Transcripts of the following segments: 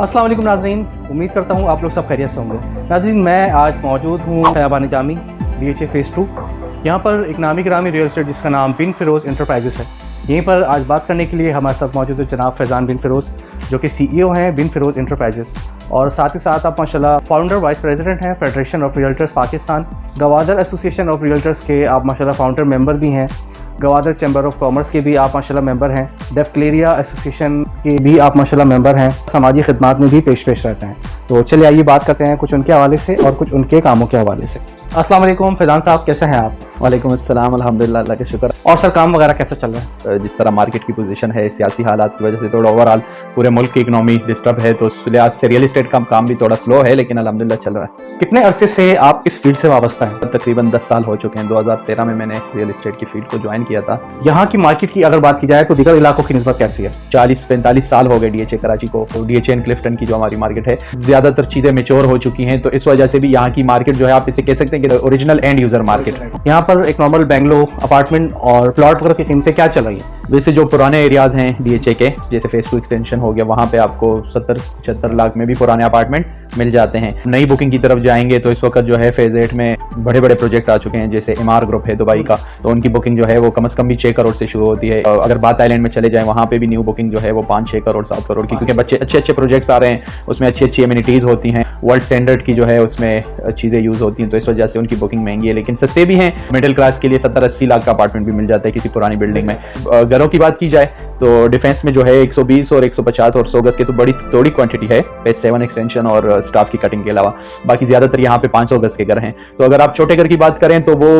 अस्सलाम वालेकुम नाज़रीन, उम्मीद करता हूँ आप लोग सब खैरियत से होंगे। नाज़रीन, मैं आज मौजूद हूँ खयाबान जामी DHA फेज़ 2। यहाँ पर एक नामी गिरामी रियल एस्टेट जिसका नाम बिन फिरोज़ इंटरप्राइजेस है। यहीं पर आज बात करने के लिए हमारे साथ मौजूद है जनाब फैज़ान बिन फिरोज़, जो कि CEO हैं बिन फिरोज़ इंटरप्राइजेस, और साथ ही साथ आप माशाल्लाह फाउंडर वाइस प्रेसिडेंट हैं federation of realtors Pakistan, Gwadar association of realtors के आप माशाल्लाह फाउंडर मेंबर भी हैं, गवादर चैम्बर ऑफ कॉमर्स के भी आप माशाल्लाह मेंबर हैं, डेफ क्लेरिया एसोसिएशन के भी आप माशाल्लाह मेंबर हैं, समाजी खिदमात में भी पेश रहते हैं। तो चलिए आइए बात करते हैं कुछ उनके हवाले से और कुछ उनके कामों के हवाले से। अस्सलाम वालेकुम फैज़ान साहब, कैसे हैं आप? वालेकुम अस्सलाम, अल्हम्दुलिल्लाह, अल्लाह का शुक्र। और सर काम वगैरह कैसा चल रहा है? जिस तरह मार्केट की पोजीशन है, सियासी हालात की वजह से थोड़ा ओवरऑल पूरे मुल्क की इकनॉमी डिस्टर्ब है, तो उस लिहाज से रियल एस्टेट का काम भी थोड़ा स्लो है, लेकिन अल्हम्दुलिल्लाह चल रहा है। कितने अरसे से आप इस फील्ड से वाबस्ता हैं? तकरीबन 10 साल हो चुके हैं। 2013 में मैंने रियल एस्टेट की फील्ड को ज्वाइन किया था। यहाँ की मार्केट की अगर बात की जाए तो दीगर इलाकों की निस्बत कैसी है? 40-45 साल हो गए DHA कराची को। तो DHA एंड क्लिफ्टन की जो हमारी मार्केट है, ज़्यादातर चीज़ें मेच्योर हो चुकी हैं, तो इस वजह से भी यहाँ की मार्केट जो है, आप इसे कह सकते हैं कि ओरिजिनल एंड यूज़र मार्केट। यहाँ पर एक नॉर्मल बेंगलो अपार्टमेंट और प्लॉट वगैरह की कीमतें क्या चल रही हैं? वैसे जो पुराने एरियाज़ हैं DHA के, जैसे फेज़ 2 एक्सटेंशन हो गया, वहाँ पे आपको 70-75 लाख में भी पुराने अपार्टमेंट मिल जाते हैं। नई बुकिंग की तरफ जाएंगे तो इस वक्त जो है फेज़ 8 में बड़े बड़े प्रोजेक्ट आ चुके हैं, जैसे इमार ग्रुप है दुबई का, तो उनकी बुकिंग जो है वो कम से कम भी 6 करोड़ से शुरू होती है। अगर बात आइलैंड में चले जाएं, वहाँ पे भी न्यू बुकिंग जो है वो 5-6 करोड़ 7 करोड़ की, क्योंकि अच्छे प्रोजेक्ट्स आ रहे हैं, उसमें अच्छी एमिनिटीज़ होती हैं, वर्ल्ड स्टैंडर्ड की जो है उसमें चीज़ें यूज़ होती हैं, तो इस वजह से उनकी बुकिंग महंगी है, लेकिन सस्ते भी हैं। मिडिल क्लास के लिए 70-80 लाख का अपार्टमेंट भी मिल जाता है किसी पुरानी बिल्डिंग में। घरों की बात की जाए तो डिफेंस में जो है 120 और 150 और 100 गज के तो बड़ी थोड़ी क्वांटिटी है, फेज़ 7 एक्सटेंशन और स्टाफ की कटिंग के अलावा। बाकी ज़्यादातर यहाँ पे 500 गज के घर हैं। तो अगर आप छोटे घर की बात करें तो वो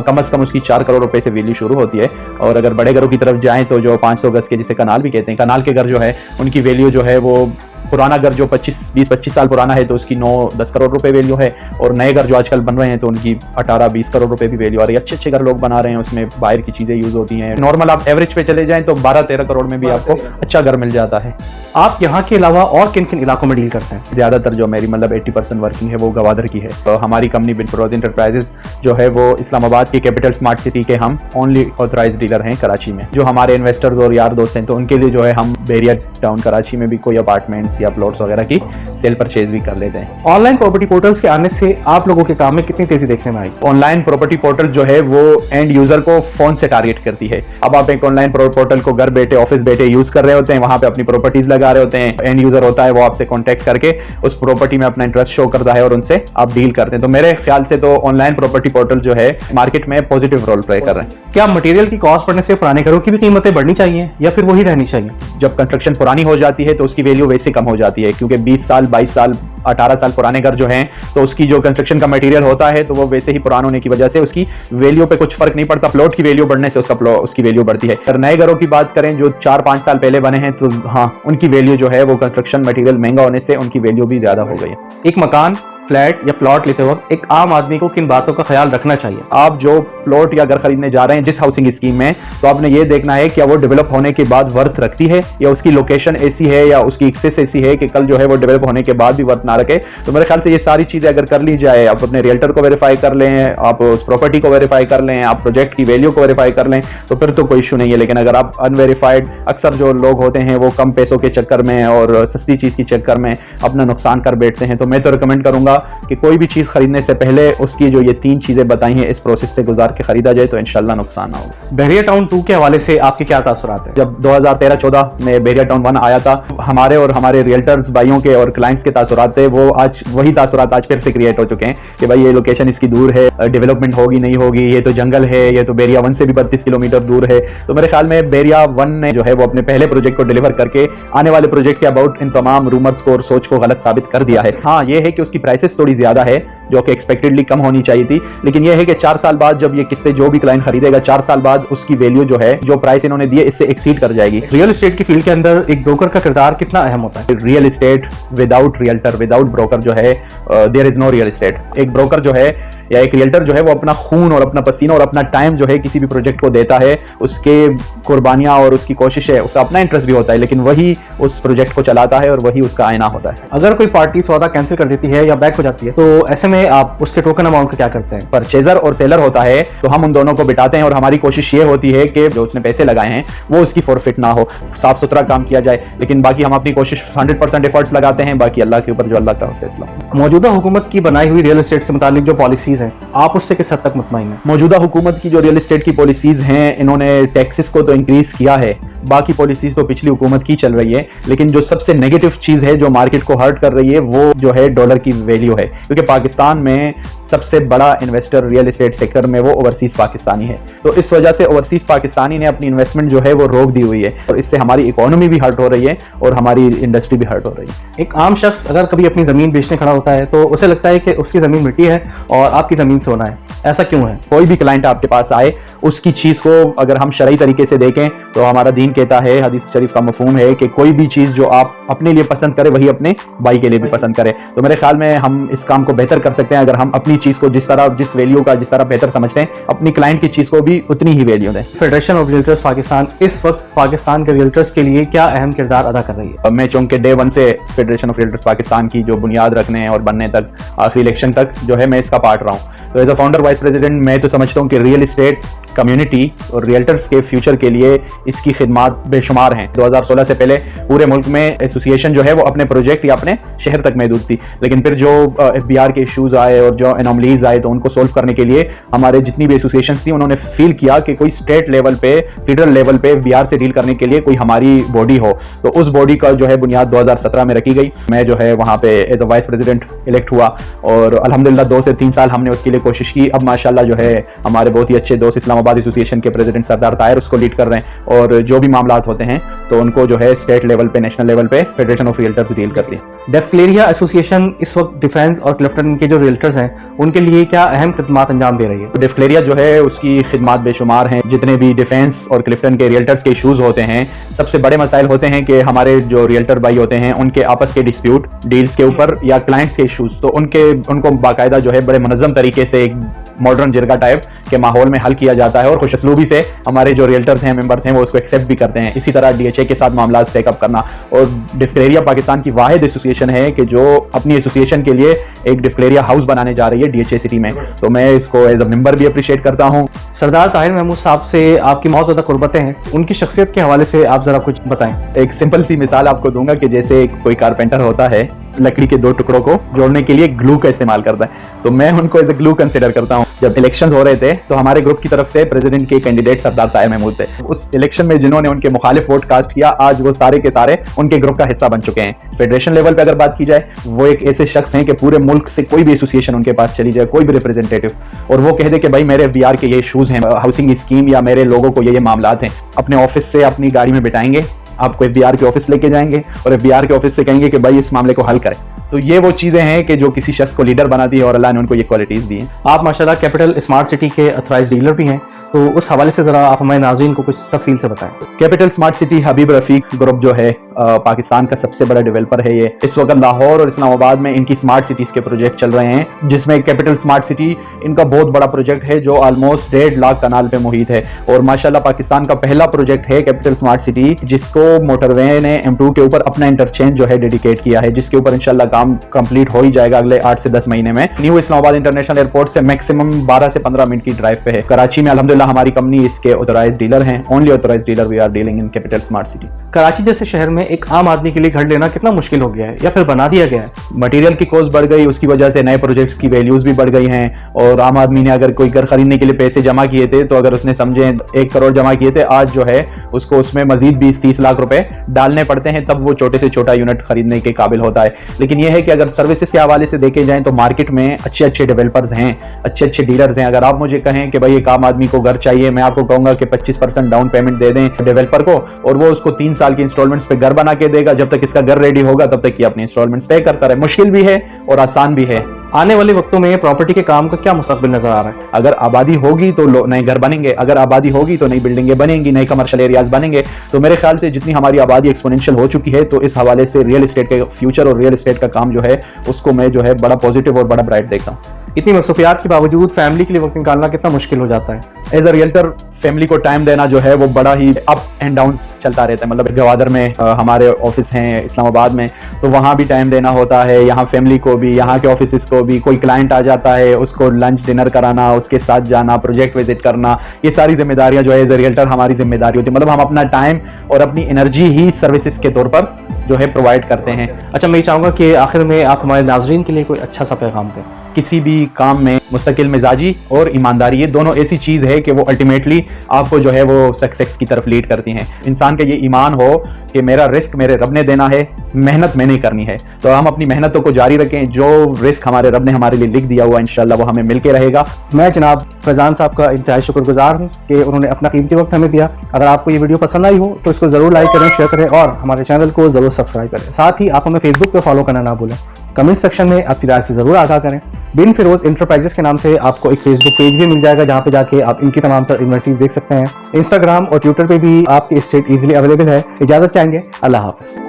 कम से कम उसकी 4 करोड़ रुपए से वैल्यू शुरू होती है, और अगर बड़े घरों की तरफ जाएं तो जो 500 गज के, जिसे कनाल भी कहते हैं, कनाल के घर जो है उनकी वैल्यू जो है वो, पुराना घर जो 20-25 साल पुराना है तो उसकी 9-10 करोड़ रुपए वैल्यू है, और नए घर जो आजकल बन रहे हैं तो उनकी 18-20 करोड़ रुपए भी वैल्यू आ रही है। अच्छे घर लोग बना रहे हैं, उसमें बाहर की चीज़ें यूज़ होती हैं। नॉर्मल आप एवरेज पे चले जाएं तो 12-13 करोड़ में भी आपको अच्छा घर मिल जाता है। आप यहाँ के अलावा और किन किन इलाकों में डील करते हैं? ज़्यादातर जो मेरी 80% वर्किंग है वो गवादर की है। तो हमारी कंपनी बिन फिरोज़ इंटरप्राइजेस जो है वो इस्लामाबाद की कैपिटल स्मार्ट सिटी के हम ओनली ऑथराइज्ड डीलर हैं कराची में। जो हमारे इन्वेस्टर्स और यार दोस्त हैं तो उनके लिए जो है हम बेरिया टाउन कराची में भी कोई अपार्टमेंट्स या प्लॉट्स वगैरह की सेल परचेज भी कर लेते हैं। ऑनलाइन प्रॉपर्टी पोर्टल्स के आने से आप लोगों के काम में कितनी तेजी देखने में आई? ऑनलाइन प्रॉपर्टी पोर्टल जो है वो एंड यूजर को फोन से टारगेट करती है। अब आप एक ऑनलाइन पोर्टल को घर बैठे, ऑफिस बैठे यूज कर रहे होते हैं, वहां पे अपनी प्रॉपर्टीज लगा रहे होते हैं, एंड यूजर होता है वो आपसे कॉन्टेक्ट करके उस प्रॉपर्टी में अपना इंटरेस्ट शो करता है और उनसे आप डील करते हैं। तो मेरे ख्याल से तो ऑनलाइन प्रॉपर्टी पोर्टल जो है मार्केट में पॉजिटिव रोल प्ले कर रहे हैं। क्या मटेरियल की कॉस्ट बढ़ने से पुराने घरों की भी कीमतें बढ़नी चाहिए या फिर वही रहनी चाहिए? जब कंस्ट्रक्शन पुरानी हो जाती है तो उसकी वैल्यू वैसे कम हो जाती है, क्योंकि 20 साल 22 साल 18 साल पुराने घर जो हैं तो उसकी जो कंस्ट्रक्शन का मटेरियल होता है तो वो वैसे ही पुराना होने की वजह से उसकी वैल्यू पे कुछ फर्क नहीं पड़ता। प्लॉट की वैल्यू बढ़ने से उसकी वैल्यू बढ़ती है। अगर नए घरों की बात करें जो 4-5 साल पहले बने हैं तो हाँ, उनकी वैल्यू जो है वो कंस्ट्रक्शन मटेरियल महंगा होने से उनकी वैल्यू भी ज्यादा हो गई है। एक मकान, फ्लैट या प्लॉट लेते वक्त एक आम आदमी को किन बातों का ख्याल रखना चाहिए? आप जो प्लॉट या घर खरीदने जा रहे हैं जिस हाउसिंग स्कीम में, तो आपने ये देखना है क्या वो डेवलप होने के बाद वर्थ रखती है, या उसकी लोकेशन ऐसी है या उसकी एक्सेस ऐसी है कि कल जो है वो डेवलप होने के बाद भी वर्थ ना रखे। तो मेरे ख्याल से ये सारी चीजें अगर कर ली जाए, आप अपने रियल्टर को वेरीफाई कर लें, आप उस प्रॉपर्टी को वेरीफाई कर लें, आप प्रोजेक्ट की वैल्यू को वेरीफाई कर लें, तो फिर तो कोई इशू नहीं है। लेकिन अगर आप अनवेरीफाइड, अक्सर जो लोग होते हैं वो कम पैसों के चक्कर में और सस्ती चीज के चक्कर में अपना नुकसान कर बैठते हैं, तो मैं तो रिकमेंड करूंगा कि कोई भी चीज खरीदने से पहले उसकी जो ये 3 चीजें बताई हैं इस प्रोसेस से गुजार के खरीदा जाए तो इंशाल्लाह नुकसान ना हो। बहरिया टाउन 2 के हवाले से आपके क्या तासुरात हैं? जब 2013-14 में बहरिया टाउन 1 आया था, हमारे और हमारे रियल्टर्स भाइयों के और क्लाइंट्स के तासुरात थे, वो आज वही तासुरात आज फिर से क्रिएट हो चुके हैं कि भाई ये लोकेशन इसकी दूर है, डेवलपमेंट होगी नहीं होगी, ये तो जंगल है, ये तो बहरिया 1 से भी 32 किलोमीटर दूर है। तो मेरे ख्याल में बहरिया 1 ने जो है वो अपने पहले प्रोजेक्ट को डिलीवर करके आने वाले प्रोजेक्ट के अबाउट इन तमाम रूमर्स को और सोच को गलत साबित कर दिया है। हाँ, ये है कि उसकी प्राइसेस थोड़ी ज्यादा है जो कि एक्सपेक्टेडली कम होनी चाहिए थी, लेकिन यह है कि 4 साल बाद जब ये किस्तें जो भी क्लाइंट खरीदेगा 4 साल बाद उसकी वैल्यू जो है, जो प्राइस इन्होंने दिए इससे एक्सीड कर जाएगी। रियल एस्टेट की फील्ड के अंदर एक ब्रोकर का किरदार कितना अहम होता है? Real estate without realtor, without broker जो है there is no real estate. एक ब्रोकर जो है या एक रियल्टर जो है वो अपना खून और अपना पसीना और अपना टाइम जो है किसी भी प्रोजेक्ट को देता है, उसके कुर्बानियां और उसकी कोशिश है, उसका अपना इंटरेस्ट भी होता है, लेकिन वही उस प्रोजेक्ट को चलाता है और वही उसका आईना होता है। अगर कोई पार्टी सौदा कैंसिल कर देती है या बैक हो जाती है तो ऐसे में में आप उसके टोकन अमाउंट का क्या करते हैं? परचेजर और सेलर होता है तो हम उन दोनों को बिठाते हैं और हमारी कोशिश ये होती है कि जो उसने पैसे लगाए हैं वो उसकी फॉरफिट ना हो, साफ सुथरा काम किया जाए। लेकिन बाकी हम अपनी कोशिश 100% एफर्ट्स लगाते हैं, बाकी अल्लाह के ऊपर जो अल्लाह का फैसला। मौजूदा हुकूमत की बनाई हुई रियल एस्टेट से मुतालिक जो पॉलिसीज हैं, आप उससे किस हद तक मुतमईन हैं? मौजूदा हुकूमत की जो रियल एस्टेट की पॉलिसीज हैं, इन्होंने टैक्सेस को तो इंक्रीज किया है, बाकी पॉलिसीज तो पिछली हुकूमत की चल रही है। लेकिन जो सबसे नेगेटिव चीज है जो मार्केट को हर्ट कर रही है वो जो है डॉलर की वैल्यू है, क्योंकि पाकिस्तान में सबसे बड़ा इन्वेस्टर रियल एस्टेट सेक्टर में वो ओवरसीज पाकिस्तानी है। तो इस वजह से ओवरसीज पाकिस्तानी ने अपनी इन्वेस्टमेंट जो है वो रोक दी हुई है और इससे हमारी इकोनॉमी भी हर्ट हो रही है और हमारी इंडस्ट्री भी हर्ट हो रही है। एक आम शख्स अगर कभी अपनी जमीन बेचने खड़ा होता है तो उसे लगता है कि उसकी जमीन मिट्टी है और आपकी जमीन सोना है, ऐसा क्यों है? कोई भी क्लाइंट आपके पास आए, उसकी चीज को अगर हम शरई तरीके से देखें तो हमारा दीन कहता है, हदीस शरीफ का मफहूम है कि कोई भी चीज जो आप अपने लिए पसंद करें वही अपने भाई के लिए भी पसंद करें। तो मेरे ख्याल में हम इस काम को बेहतर कर सकते हैं अगर हम अपनी चीज को जिस वैल्यू का जिस तरह बेहतर समझते हैं, अपनी क्लाइंट की चीज को भी उतनी ही वैल्यू दें। फेडरेशन ऑफ रियल्टर्स पाकिस्तान इस वक्त पाकिस्तान के रियल्टर्स के लिए क्या अहम किरदार अदा कर रही है? मैं चूंकि डे 1 से फेडरेशन ऑफ रियल्टर्स पाकिस्तान की जो बुनियाद रखने और बनने तक आखिरी इलेक्शन तक जो है मैं इसका पार्ट रहा हूँ। तो as a founder vice president मैं तो समझता हूँ कि रियल एस्टेट कम्युनिटी और रियल्टर्स के फ्यूचर के लिए इसकी खिदमात बेशुमार हैं। 2016 से पहले पूरे मुल्क में एसोसिएशन जो है वो अपने प्रोजेक्ट या अपने शहर तक महदूद थी, लेकिन फिर जो FBR के इश्यूज आए और जो एनोमलीज आए तो उनको सोल्व करने के लिए हमारे जितनी भी एसोसिएशंस थी उन्होंने फील किया कि कोई स्टेट लेवल पे, फेडरल लेवल पे FBR से डील करने के लिए कोई हमारी बॉडी हो। तो उस बॉडी का जो है बुनियाद 2017 में रखी गई। मैं जो है वहाँ पे as a vice president elect हुआ और अल्हम्दुलिल्लाह 2 से 3 साल हमने उसके लिए कोशिश की। अब माशाल्लाह जो है हमारे बहुत ही अच्छे दोस्त इस्लामाबाद एसोसिएशन के प्रेसिडेंट सरदार ताहिर उसको लीड कर रहे हैं और जो भी मामलात होते हैं तो उनको जो है स्टेट लेवल पे, नेशनल लेवल पे फेडरेशन ऑफ रियल्टर्स डील करती है। डेफक्लेरिया एसोसिएशन इस वक्त डिफेंस और क्लिफ्टन के जो रियल्टर्स हैं उनके लिए क्या अहम खिदमात अंजाम दे रही है? डेफक्लेरिया जो है उसकी खिदमात बेशुमार हैं। जितने भी डिफेंस और क्लिफ्टन के रियल्टर्स के इशूज होते हैं, सबसे बड़े मसाइल होते हैं कि हमारे जो रियल्टर भाई होते हैं उनके आपस के डिस्प्यूट डील्स के ऊपर या क्लाइंट्स के इशूज, तो उनको बाकायदा जो है बड़े मुनज़्ज़म तरीके से एक मॉडर्न जिरगा टाइप के माहौल में हल किया जाता है और खुशअस्लूबी से हमारे जो रियल्टर्स हैं, मेंबर्स हैं, वो उसको एक्सेप्ट भी करते हैं। इसी तरह DHA के साथ मामला टेकअप करना, और डेफक्लेरिया पाकिस्तान की वाहिद एसोसिएशन है कि जो अपनी एसोसिएशन के लिए एक डेफक्लेरिया हाउस बनाने जा रही है DHA सिटी में। तो मैं इसको एज अ मेंबर भी अप्रिशिएट करता हूँ। सरदार ताहिर महमूद साहब से आपकी बहुत ज़्यादा कुर्बतें हैं, उनकी शख्सियत के हवाले से आप ज़रा कुछ बताएं। एक सिंपल सी मिसाल आपको दूंगा कि जैसे कोई कारपेंटर होता है, लकड़ी के 2 टुकड़ों को जोड़ने के लिए ग्लू का इस्तेमाल करता है, तो मैं उनको एज ए ग्लू कंसिडर करता हूँ। जब इलेक्शंस हो रहे थे तो हमारे ग्रुप की तरफ से प्रेसिडेंट के कैंडिडेट सरदार ताहिर महमूद थे। उस इलेक्शन में जिन्होंने उनके मुखालिफ वोट कास्ट किया, आज वो सारे के सारे उनके ग्रुप का हिस्सा बन चुके हैं। फेडरेशन लेवल पे अगर बात की जाए, वो एक ऐसे शख्स हैं कि पूरे मुल्क से कोई भी एसोसिएशन उनके पास चली जाए, कोई भी रिप्रेजेंटेटिव, और वो कह दे कि भाई मेरे FBR के ये इशूज हैं, हाउसिंग स्कीम या मेरे लोगों को ये मामलात हैं, अपने ऑफिस से अपनी गाड़ी में बिठाएंगे, आपको FBR के ऑफिस लेके जाएंगे और FBR के ऑफिस से कहेंगे कि भाई इस मामले को हल करें। तो ये वो चीज़ें हैं कि जो किसी शख्स को लीडर बनाती है और अल्लाह ने उनको ये क्वालिटीज़ दी हैं। आप माशाल्लाह कैपिटल स्मार्ट सिटी के ऑथराइज्ड डीलर भी हैं, तो उस हवाले से ज़रा आप हमारे नाज़रीन को कुछ तफसील से बताएं। कैपिटल स्मार्ट सिटी हबीब रफीक ग्रुप जो है पाकिस्तान का सबसे बड़ा डेवलपर है। ये इस वक्त लाहौर और इस्लामाबाद में इनकी स्मार्ट सिटीज़ के प्रोजेक्ट चल रहे हैं, जिसमें कैपिटल स्मार्ट सिटी इनका बहुत बड़ा प्रोजेक्ट है जो ऑलमोस्ट 1.5 लाख कनाल पे मुहित है। और माशाल्लाह पाकिस्तान का पहला प्रोजेक्ट है कैपिटल स्मार्ट सिटी, जिसको मोटरवे ने M2 के ऊपर अपना इंटरचेंज जो है डेडिकेट किया है, जिसके ऊपर इंशाल्लाह काम कंप्लीट हो ही जाएगा अगले 8 से 10 महीने में। न्यू इस्लामाबाद इंटरनेशनल एयरपोर्ट से मैक्सिमम 12 से 15 मिनट की ड्राइव पे है। कराची में अल्हम्दुलिल्लाह हमारी कंपनी इसके ऑथराइज्ड डीलर हैं, only authorised dealer we are dealing in capital smart city. Karachi जैसे शहर में एक आम आदमी के लिए घर लेना कितना मुश्किल हो गया है या फिर बना दिया गया है? मटेरियल की कॉस्ट बढ़ गई, उसकी वजह से नए प्रोजेक्ट्स की वैल्यूज भी बढ़ गई हैं, और आम आदमी ने अगर कोई घर खरीदने के लिए पैसे जमा किए थे, तो अगर उसने समझे 1 करोड़ जमा किए थे, आज जो है उसको उसमें मजीद 20-30 लाख रुपए डालने पड़ते हैं, तब वो छोटे से छोटा यूनिट खरीदने के काबिल होता है। लेकिन यह है कि अगर सर्विसेज के हवाले से देखे जाएं तो मार्केट में अच्छे अच्छे डेवलपर्स हैं, अच्छे अच्छे डीलर्स हैं। अगर आप मुझे कहें कि भाई एक आम आदमी को घर चाहिए, मैं आपको कहूंगा कि 25% डाउन पेमेंट दे दें डेवलपर को, और वो उसको 3 साल की इंस्टॉलमेंट्स पे घर बना के देगा। जब तक इसका घर रेडी होगा तब तक ये अपनी इंस्टॉलमेंट्स पे करता रहे। मुश्किल भी है और आसान भी है। आने वाले वक्तों में प्रॉपर्टी के काम का क्या मुस्तकबिल नजर आ रहा है? अगर आबादी होगी तो नए घर बनेंगे, अगर आबादी होगी तो नई बिल्डिंगें बनेंगी, नए कमर्शियल एरियाज बनेंगे। तो मेरे ख्याल से जितनी हमारी आबादी एक्सपोनेंशियल हो चुकी है, तो इस हवाले से रियल एस्टेट के फ्यूचर और रियल एस्टेट का काम जो है उसको मैं जो है बड़ा पॉजिटिव और बड़ा ब्राइट देखता हूँ। इतनी मसरूफियात के बावजूद फैमिली के लिए वक्त निकालना कितना मुश्किल हो जाता है। एज अ रियल्टर फैमिली को टाइम देना जो है वो बड़ा ही अप एंड डाउन चलता रहता है। मतलब गवादर में हमारे ऑफिस हैं, इस्लामाबाद में, तो वहाँ भी टाइम देना होता है, यहाँ फैमिली को भी, यहाँ के ऑफिस को भी। कोई क्लाइंट आ जाता है, उसको लंच डिनर कराना, उसके साथ जाना, प्रोजेक्ट विजिट करना, ये सारी जिम्मेदारियाँ जो है एज अ रियल्टर हमारी जिम्मेदारी होती है। मतलब हम अपना टाइम और अपनी एनर्जी ही सर्विसेज के तौर पर जो है प्रोवाइड करते हैं। अच्छा, मैं ये चाहूँगा कि आखिर में आप हमारे नाजरीन के लिए कोई अच्छा सा पैगाम दें। किसी भी काम में मुस्तकिल मिजाजी और ईमानदारी, ये दोनों ऐसी चीज़ है कि वो अल्टीमेटली आपको जो है वो सक्सेस की तरफ लीड करती हैं। इंसान का ये ईमान हो कि मेरा रिस्क मेरे रब ने देना है, मेहनत मैंने करनी है, तो हम अपनी मेहनतों को जारी रखें। जो रिस्क हमारे रब ने हमारे लिए लिख दिया हुआ इंशाल्लाह वो हमें मिल के रहेगा। मैं जनाब फैज़ान साहब का इंतहाई शुक्रगुजार हूँ कि उन्होंने अपना कीमती वक्त हमें दिया। अगर आपको ये वीडियो पसंद आई हो तो इसको ज़रूर लाइक करें, शेयर करें और हमारे चैनल को ज़रूर सब्सक्राइब करें। साथ ही आप हमें फेसबुक पर फॉलो करना ना भूलें। कमेंट सेक्शन में अपनी राय से ज़रूर आगाह करें। बिन फिरोज इंटरप्राइजेस के नाम से आपको एक फेसबुक पेज भी मिल जाएगा, जहाँ पे जाके आप इनकी तमाम तर इन्वेंटरीज देख सकते हैं। इंस्टाग्राम और ट्विटर पे भी आपकी स्टेट ईजिली अवेलेबल है। इजाज़त चाहेंगे, अल्लाह हाफ़िज़।